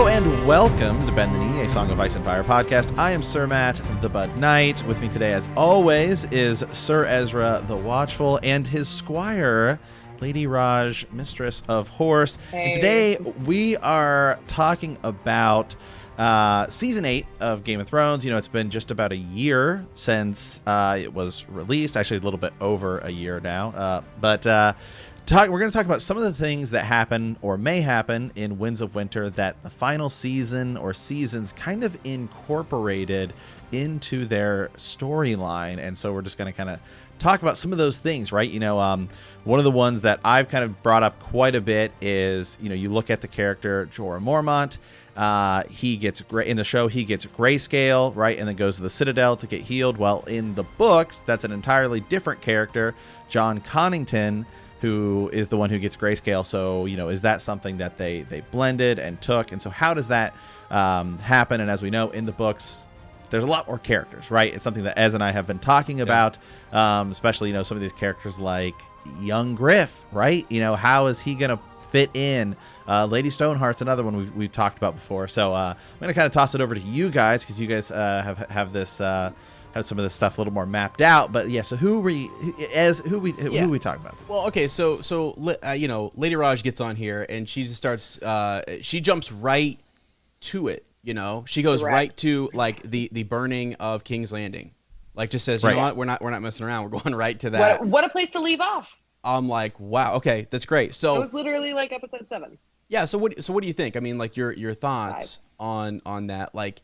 and welcome to Bend the Knee, a Song of Ice and Fire podcast. I am Sir Matt, the Bud Knight. With me today, as always, is Sir Ezra, the Watchful, and his squire, Lady Raj, Mistress of Horse. Hey. And today, we are talking about Season 8 of Game of Thrones. You know, it's been just about a year since it was released. Actually, a little bit over a year now. We're going to talk about some of the things that happen or may happen in Winds of Winter that the final season or seasons kind of incorporated into their storyline. And so we're just going to kind of talk about some of those things, right? You know, one of the ones that I've kind of brought up quite a bit is, you know, you look at the character Jorah Mormont. He gets in the show, he gets grayscale, right? And then goes to the Citadel to get healed. Well, in the books, that's an entirely different character, Jon Connington, who is the one who gets grayscale. So, you know, is that something that they blended and took? And so how does that happen? And as we know in the books, there's a lot more characters, right? It's something that Ez and I have been talking about, especially, you know, some of these characters like Young Griff, right? You know, how is he going to fit in? Lady Stoneheart's another one we've talked about before. So I'm going to kind of toss it over to you guys because you guys have this... have some of this stuff a little more mapped out, but yeah. So who we talking about? Well, okay, so you know, Lady Raj gets on here and she just starts. She jumps right to it. You know, she goes right to like the burning of King's Landing. Like just says, you know what, we're not messing around. We're going right to that. What a place to leave off. I'm like, wow, okay, that's great. So it was literally like episode 7. Yeah. So what do you think? I mean, like your thoughts on that, like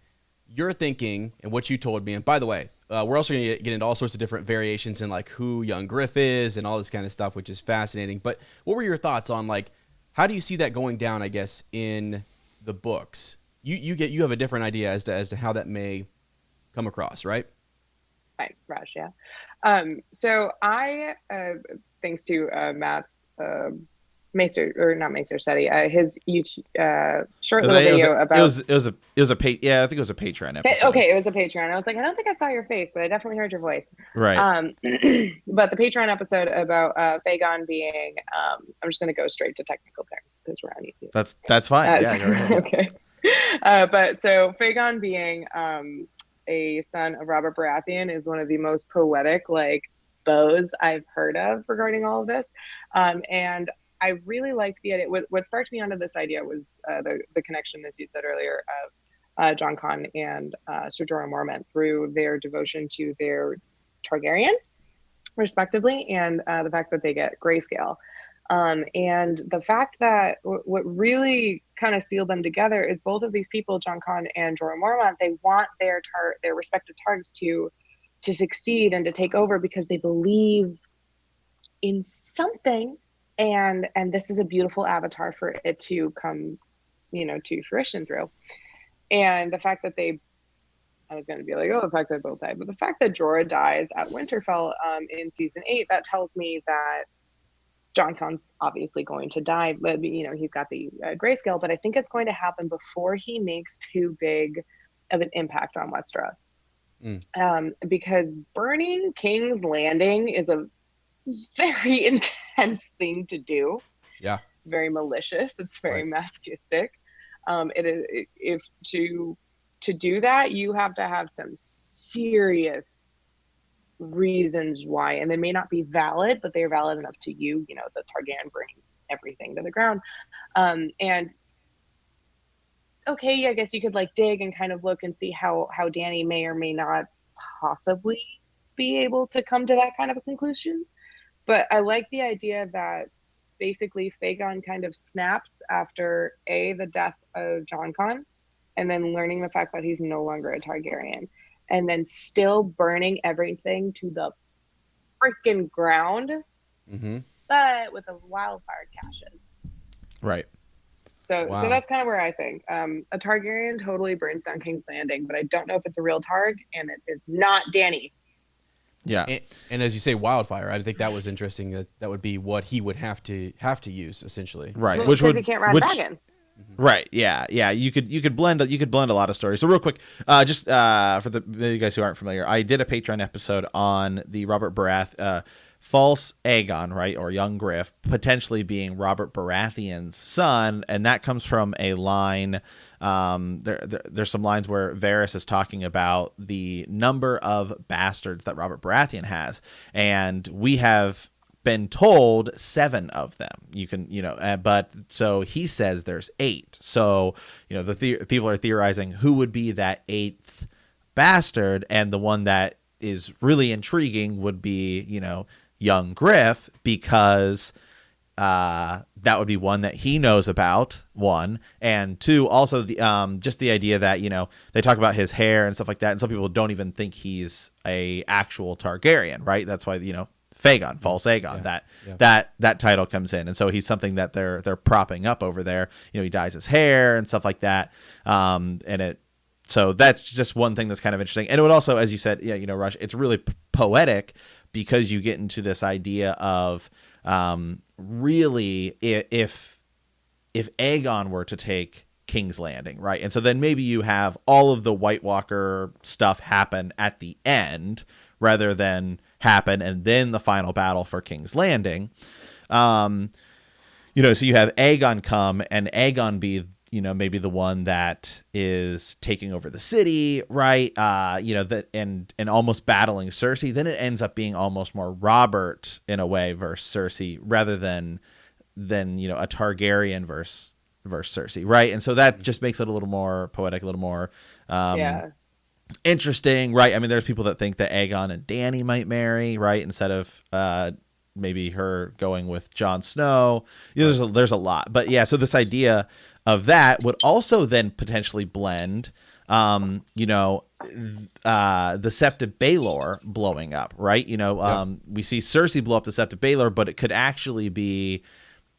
your thinking and what you told me. And by the way, we're also going to get into all sorts of different variations in like who Young Griff is and all this kind of stuff, which is fascinating. But what were your thoughts on like, how do you see that going down, I guess, in the books? You have a different idea as to how that may come across, right? Right, Raj, yeah. So I, thanks to Matt's Maester, or not Maester study, his short little video about... It was a I think it was a Patreon episode. Okay, it was a Patreon. I was like, I don't think I saw your face, but I definitely heard your voice. Right. But the Patreon episode about Aegon being, I'm just going to go straight to technical terms because we're on YouTube. That's fine. Yeah. Okay. But so Aegon being a son of Robert Baratheon is one of the most poetic like bows I've heard of regarding all of this, and I really liked the idea. What sparked me onto this idea was the connection, as you said earlier, of Jon Con and Sir Jorah Mormont through their devotion to their Targaryen, respectively, and the fact that they get grayscale. And the fact that what really kind of sealed them together is both of these people, Jon Con and Jorah Mormont, they want their respective targs to succeed and to take over because they believe in something. And this is a beautiful avatar for it to come, you know, to fruition through. And the fact that I was going to be like, oh, the fact that they both died, but the fact that Jorah dies at Winterfell in season 8, that tells me that Jon Con's obviously going to die, but you know, he's got the grayscale, but I think it's going to happen before he makes too big of an impact on Westeros. Because burning King's Landing is a very intense thing to do. Yeah. It's very malicious. It's very masochistic. It is if to do that, you have to have some serious reasons why, and they may not be valid, but they're valid enough to you. You know, the Targaryen burning everything to the ground. And okay, I guess you could like dig and kind of look and see how Dany may or may not possibly be able to come to that kind of a conclusion. But I like the idea that basically Aegon kind of snaps after the death of Jon Con, and then learning the fact that he's no longer a Targaryen, and then still burning everything to the freaking ground, but with a wildfire caches. Right. So that's kind of where I think a Targaryen totally burns down King's Landing, but I don't know if it's a real Targ, and it is not Dany. Yeah, and as you say, wildfire. I think that was interesting. That would be what he would have to use essentially. Right, well, because he can't ride a dragon. Right. Yeah. Yeah. You could blend a lot of stories. So real quick, just for the guys who aren't familiar, I did a Patreon episode on the Robert Barath false Aegon, right, or Young Griff, potentially being Robert Baratheon's son, and that comes from a line. There's some lines where Varys is talking about the number of bastards that Robert Baratheon has, and we have been told 7 of them. You can, but so he says there's 8. So, people are theorizing who would be that 8th bastard, and the one that is really intriguing would be, Young Griff, because that would be one that he knows about, 1, and 2, also the just the idea that they talk about his hair and stuff like that, and some people don't even think he's a actual Targaryen, right? That's why Aegon, false Aegon, that title comes in, and so he's something that they're propping up over there. He dyes his hair and stuff like that, so that's just one thing that's kind of interesting. And it would also, as you said, Rush, it's really poetic, because you get into this idea of really if Aegon were to take King's Landing, right? And so then maybe you have all of the White Walker stuff happen at the end rather than happen and then the final battle for King's Landing. So you have Aegon come, and Aegon be maybe the one that is taking over the city, right? That and almost battling Cersei. Then it ends up being almost more Robert in a way versus Cersei, rather than a Targaryen versus Cersei, right? And so that just makes it a little more poetic, a little more interesting, right? I mean, there's people that think that Aegon and Dany might marry, right, instead of maybe her going with Jon Snow. There's a lot, but yeah. So this idea of that would also then potentially blend, the Sept of Baelor blowing up, right? We see Cersei blow up the Sept of Baelor, but it could actually be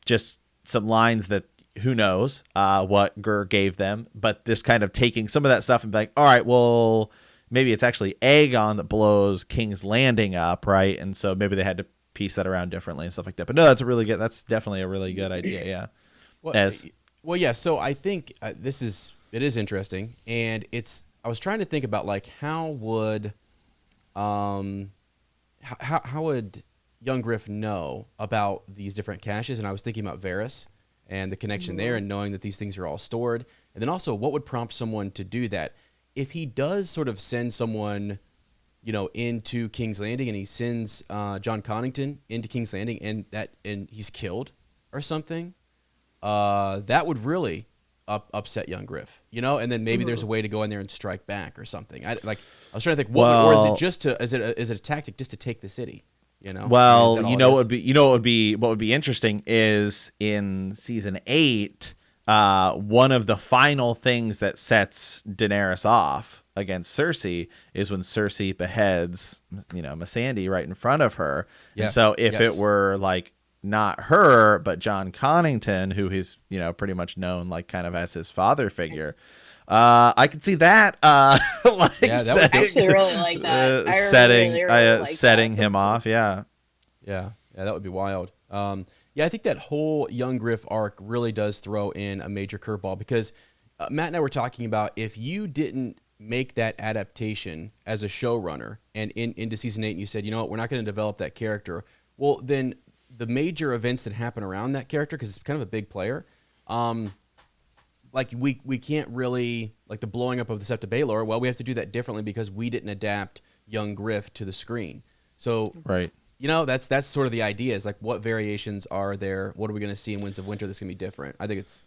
just some lines that who knows what Gur gave them, but this kind of taking some of that stuff and be like, all right, well, maybe it's actually Aegon that blows King's Landing up, right? And so maybe they had to piece that around differently and stuff like that. But no, that's definitely a really good idea. Yeah. Well, yeah. So I think it is interesting, and I was trying to think about like how would Young Griff know about these different caches, and I was thinking about Varys and the connection there, and knowing that these things are all stored, and then also what would prompt someone to do that if he does sort of send someone, into King's Landing, and he sends John Connington into King's Landing, and he's killed or something. That would really upset Young Griff, and then maybe there's a way to go in there and strike back or something. I was trying to think, or is it just is it a tactic just to take the city? Well, what would be interesting is in season 8, one of the final things that sets Daenerys off against Cersei is when Cersei beheads, Missandei right in front of her. Yeah. And so if it were like not her, but John Connington, who he's, pretty much known like kind of as his father figure, I could see that. I actually really like that. Setting him off. Yeah, that would be wild. I think that whole Young Griff arc really does throw in a major curveball, because Matt and I were talking about, if you didn't make that adaptation as a showrunner and into season 8, and you said, we're not going to develop that character, well, then the major events that happen around that character, because it's kind of a big player, like we can't really, like the blowing up of the Sept of Baelor, well, we have to do that differently because we didn't adapt Young Griff to the screen. So right. That's sort of the idea, is like, what variations are there? What are we going to see in Winds of Winter that's going to be different? I think it's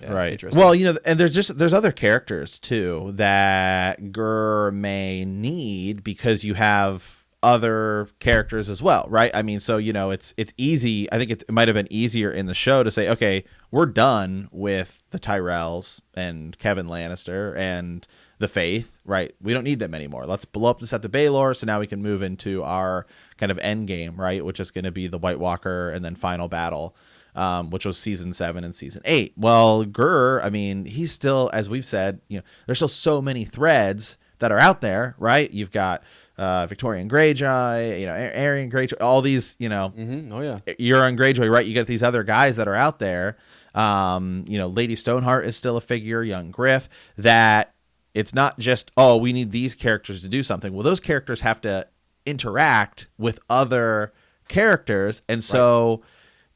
right. Interesting. Well, and there's other characters too that Gur may need, because you have other characters as well, right? I mean, so it's easy. I think it might have been easier in the show to say, okay, we're done with the Tyrells and Kevin Lannister and the Faith, right? We don't need them anymore. Let's blow up the Sept of Baelor, so now we can move into our kind of end game, right? Which is going to be the White Walker and then final battle, which was season 7 and season 8. Well, Gur, I mean, he's still, as we've said, there's still so many threads that are out there, right? You've got Victorian Greyjoy, Arryn Greyjoy, all these, Oh yeah, Euron Greyjoy, right? You get these other guys that are out there. Lady Stoneheart is still a figure, Young Griff, that it's not just, oh, we need these characters to do something. Well, those characters have to interact with other characters, and so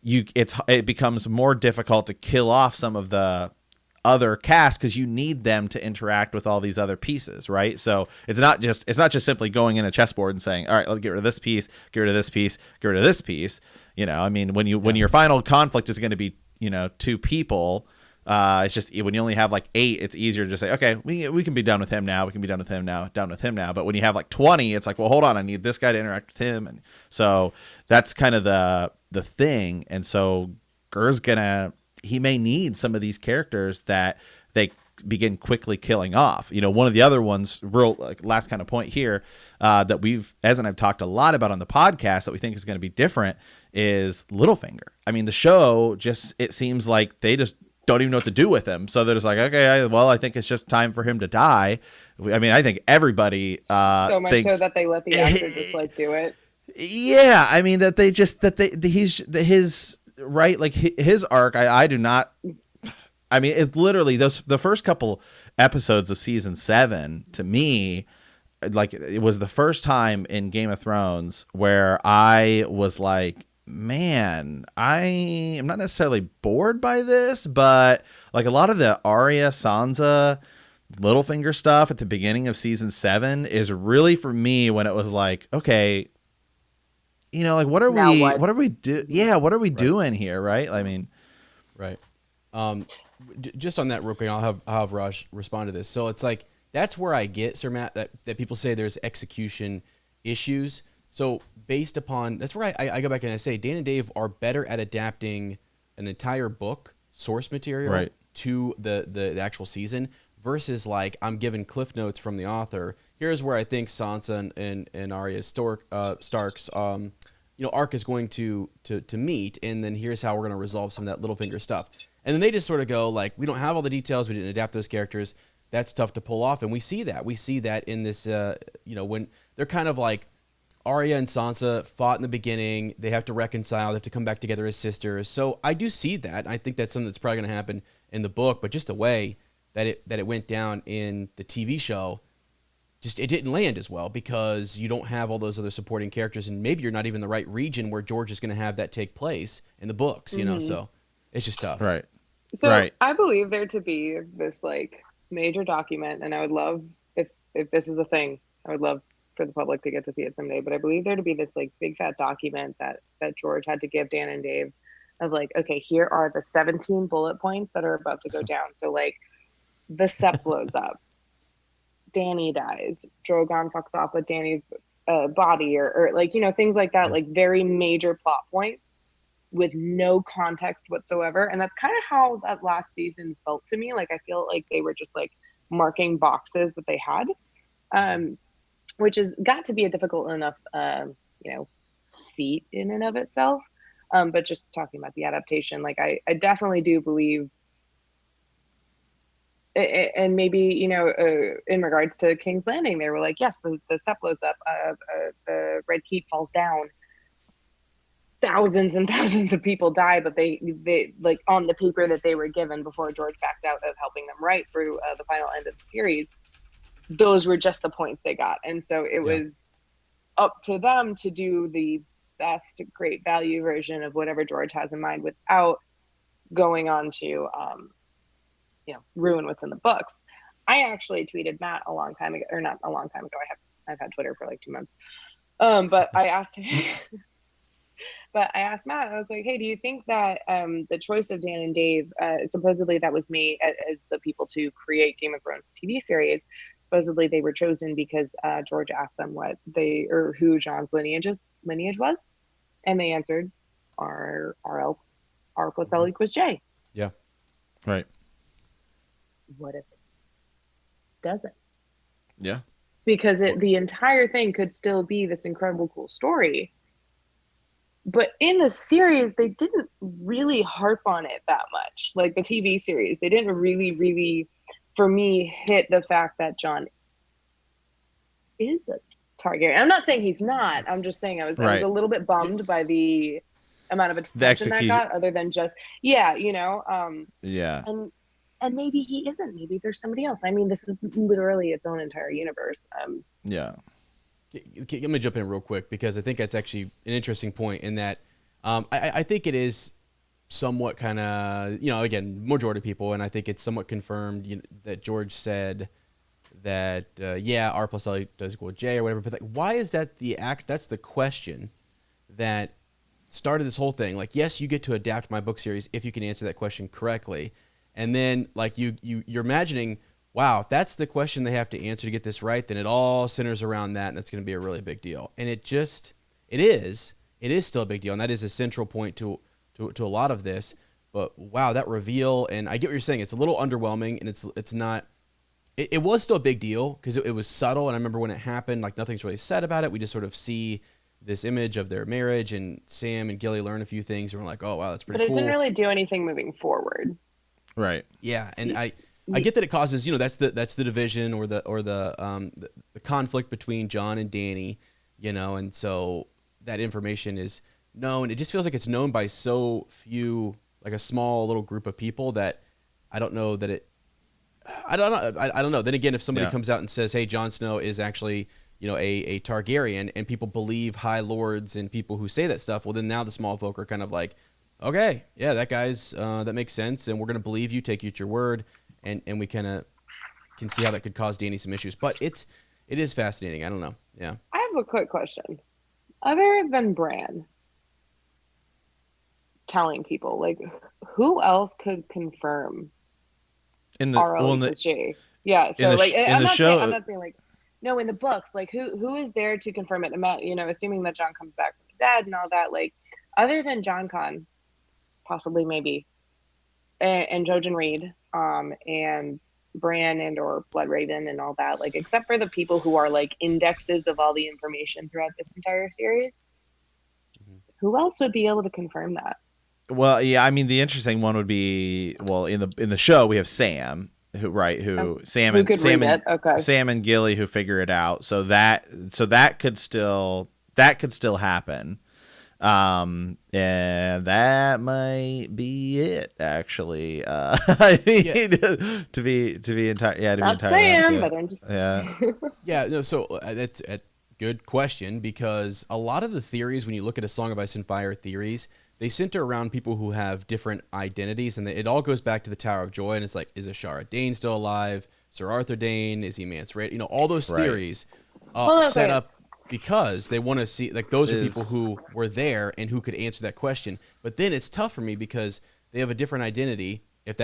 it becomes more difficult to kill off some of the other cast because you need them to interact with all these other pieces, right? So it's not just simply going in a chessboard and saying, all right, let's get rid of this piece, get rid of this piece, get rid of this piece. When your final conflict is going to be two people, it's just when you only have like 8, it's easier to just say, okay, we can be done with him now, we can be done with him now, done with him now. But when you have like 20, it's like, well, hold on, I need this guy to interact with him, and so that's kind of the thing. And so Gur's he may need some of these characters that they begin quickly killing off. One of the other ones, real last kind of point here, that Ez and I've talked a lot about on the podcast that we think is going to be different is Littlefinger. I mean, the show it seems like they just don't even know what to do with him. So they're just like, okay, I think it's just time for him to die. I mean, I think everybody so much thinks, so that they let the actor just do it. Yeah, I mean his arc. I do not. I mean, it's literally the first couple episodes of season 7 to me. Like, it was the first time in Game of Thrones where I was like, man, I am not necessarily bored by this, but like a lot of the Arya, Sansa, Littlefinger stuff at the beginning of season 7 is really for me when it was like, okay, what are we doing here? Right. I mean, right. Just on that real quick, I'll have Raj respond to this. So it's like, that's where I get, Sir Matt, that people say there's execution issues. So based upon, that's where I go back and I say Dan and Dave are better at adapting an entire book source material to the actual season versus like I'm given cliff notes from the author. Here's where I think Sansa and Arya Stark's arc is going to meet, and then here's how we're going to resolve some of that Littlefinger stuff. And then they just sort of go like, we don't have all the details, we didn't adapt those characters. That's tough to pull off, and we see that in this when they're kind of like, Arya and Sansa fought in the beginning. They have to reconcile. They have to come back together as sisters. So I do see that. I think that's something that's probably going to happen in the book, but just the way that it went down in the TV show, just it didn't land as well because you don't have all those other supporting characters, and maybe you're not even in the right region where George is going to have that take place in the books. So it's just tough. Right. So I believe there to be this like major document, and I would love if this is a thing. I would love for the public to get to see it someday, but I believe there to be this like big fat document that George had to give Dan and Dave of like, okay, here are the 17 bullet points that are about to go down. So like the Sept blows up, Dany dies, Drogon fucks off with Dany's body or like, things like that, like very major plot points with no context whatsoever. And that's kind of how that last season felt to me. Like, I feel like they were just like marking boxes that they had. Which has got to be a difficult enough, feat in and of itself. But just talking about the adaptation, like I definitely do believe, and maybe, in regards to King's Landing, they were like, yes, the Sept blows up, the Red Keep falls down, thousands and thousands of people die, but they like on the paper that they were given before George backed out of helping them write through the final end of the series, those were just the points they got. And so it was up to them to do the best great value version of whatever George has in mind without going on to, ruin what's in the books. I actually tweeted Matt a long time ago, or not a long time ago. I've had Twitter for like 2 months. But I asked him, Matt, I was like, hey, do you think that the choice of Dan and Dave, supposedly that was made as the people to create Game of Thrones TV series, supposedly they were chosen because George asked them who Jon's lineage was, and they answered R plus L equals J. Yeah. Right. What if it doesn't? Yeah. Because the entire thing could still be this incredible, cool story. But in the series, they didn't really harp on it that much. Like the TV series, they didn't really, really, for me, hit the fact that Jon is a Targaryen. I'm not saying he's not. I'm just saying I was a little bit bummed by the amount of attention that got, other than just yeah. And maybe he isn't. Maybe there's somebody else. I mean, this is literally its own entire universe. Yeah. Let me jump in real quick, because I think that's actually an interesting point in that I think it is somewhat kind of, again, majority of people, and I think it's somewhat confirmed that George said that, R plus L does equal J or whatever, but like, why is that that's the question that started this whole thing. Like, yes, you get to adapt my book series if you can answer that question correctly. And then like you're imagining, wow, if that's the question they have to answer to get this right, then it all centers around that, and it's going to be a really big deal. And it is still a big deal, and that is a central point to a lot of this. But wow, that reveal, and I get what you're saying, it's a little underwhelming, and it's not. It was still a big deal because it was subtle, and I remember when it happened, like nothing's really said about it. We just sort of see this image of their marriage, and Sam and Gilly learn a few things, and we're like, oh wow, that's pretty cool. But it didn't really do anything moving forward. Right. Yeah, and I get that it causes, that's the division or the conflict between Jon and Dany, and so that information is known. It just feels like it's known by so few, like a small little group of people, that I don't know that it. I don't know. Then again, if somebody comes out and says, "Hey, Jon Snow is actually, a Targaryen," and people believe High Lords and people who say that stuff, well, then now the small folk are kind of like, okay, yeah, that guy's that makes sense, and we're gonna believe you, take you at your word, and we kind of can see how that could cause Dany some issues. But it is fascinating. I don't know. Yeah. I have a quick question. Other than Bran telling people, like, who else could confirm RL equals J? Yeah. So like, I'm not saying like, no, in the books, like who is there to confirm it? Assuming that Jon comes back from the dead and all that, like, other than Jon Con, possibly maybe, and Jojen Reed, and Bran and or Bloodraven and all that, like, except for the people who are like indexes of all the information throughout this entire series, who else would be able to confirm that? Well, yeah, I mean, the interesting one would be, well, in the show we have Sam, Sam and Gilly who figure it out, so that could still happen. And that might be it, actually. To be entirely honest. No, so that's a good question, because a lot of the theories, when you look at a Song of Ice and Fire theories, they center around people who have different identities, and it all goes back to the Tower of Joy, and it's like, is Ashara Dane still alive? Sir Arthur Dane, is he Mance Rayder? All those theories set up because they want to see, like, those are people who were there and who could answer that question. But then it's tough for me because they have a different identity if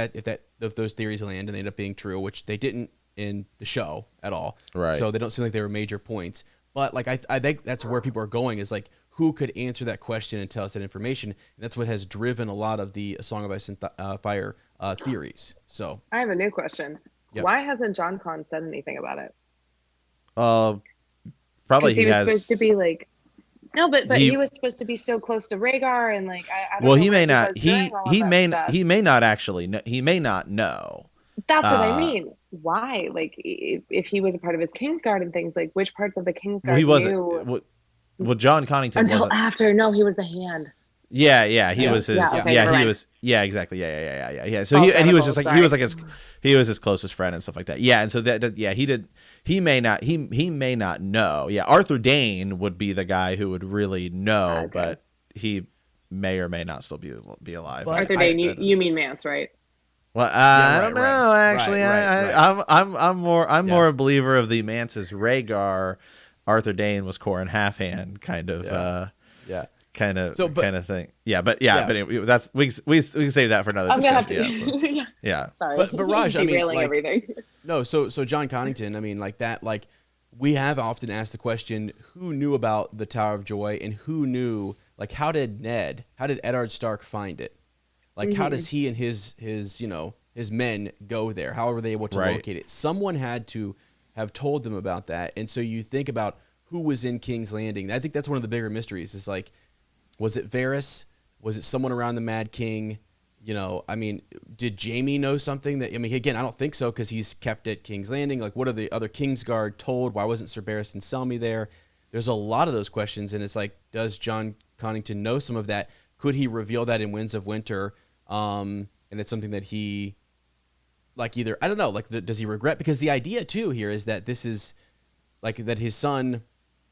those theories land and they end up being true, which they didn't in the show at all. Right. So they don't seem like they were major points. But like I think that's where people are going, is like, who could answer that question and tell us that information? And that's what has driven a lot of the Song of Ice and Fire theories. So I have a new question. Yep. Why hasn't Jon Con said anything about it? Probably he was supposed to be like, no, but he was supposed to be so close to Rhaegar, and like, I don't know. He may not. He may not actually know. He may not know. That's what I mean. Why? Like, if he was a part of his Kingsguard and things, like, which parts of the Kingsguard he wasn't. Well, John Connington until wasn't. After. No, he was the hand. Yeah, he was his. He was. Yeah, exactly. Yeah. So he was just like, he was his closest friend and stuff like that. Yeah, and so he may not know. Yeah, Arthur Dane would be the guy who would really know, but he may or may not still be alive. But Arthur Dane, you mean Mance, right? Well, I don't know. Actually, I'm more a believer of the Mance's Rhaegar. Arthur Dane was Corin Halfhand kind of kind of thing. But anyway, that's we can save that for another discussion. Yeah. Sorry. But Raj, I mean, like, everything. No, so Jon Connington, I mean, like that, like, we have often asked the question, who knew about the Tower of Joy, and who knew, like, how did Eddard Stark find it? Like, how does he and his men go there? How were they able to locate it? Someone had to have told them about that. And so you think about who was in King's Landing. I think that's one of the bigger mysteries, is like, was it Varys? Was it someone around the Mad King? I mean, did Jaime know something that, I mean, again, I don't think so, because he's kept at King's Landing. Like, what are the other Kingsguard told? Why wasn't Sir Barristan Selmy there? There's a lot of those questions, and it's like, does Jon Connington know some of that could he reveal that in Winds of Winter? And it's something that he, like, either, I don't know, like, does he regret? Because the idea too here is that this is like that his son,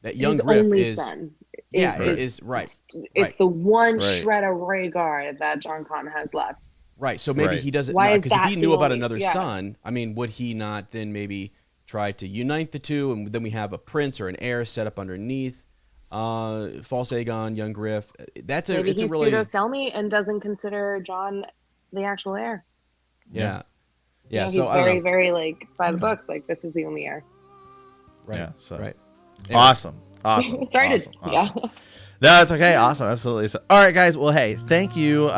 that Young Griff is, son is right. It's the one shred of Rhaegar that Jon Con has left. Right. So maybe he doesn't, because if he knew about another son, I mean, would he not then maybe try to unite the two, and then we have a prince or an heir set up underneath? False Aegon, Young Griff. Maybe he's pseudo-Selmy and doesn't consider Jon the actual heir. Yeah. Yeah. He's very, very like by the books. Like, this is the only heir. Right. Yeah. So Anyway. Awesome. Sorry awesome. No, it's okay. Awesome. Absolutely. So, all right, guys. Well, hey, thank you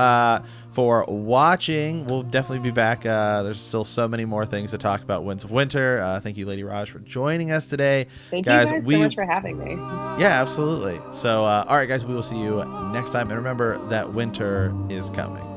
for watching. We'll definitely be back. There's still so many more things to talk about Winds of Winter. Thank you, Lady Raj, for joining us today. Thank you guys so much for having me. Yeah, absolutely. So, all right, guys, we will see you next time. And remember that winter is coming.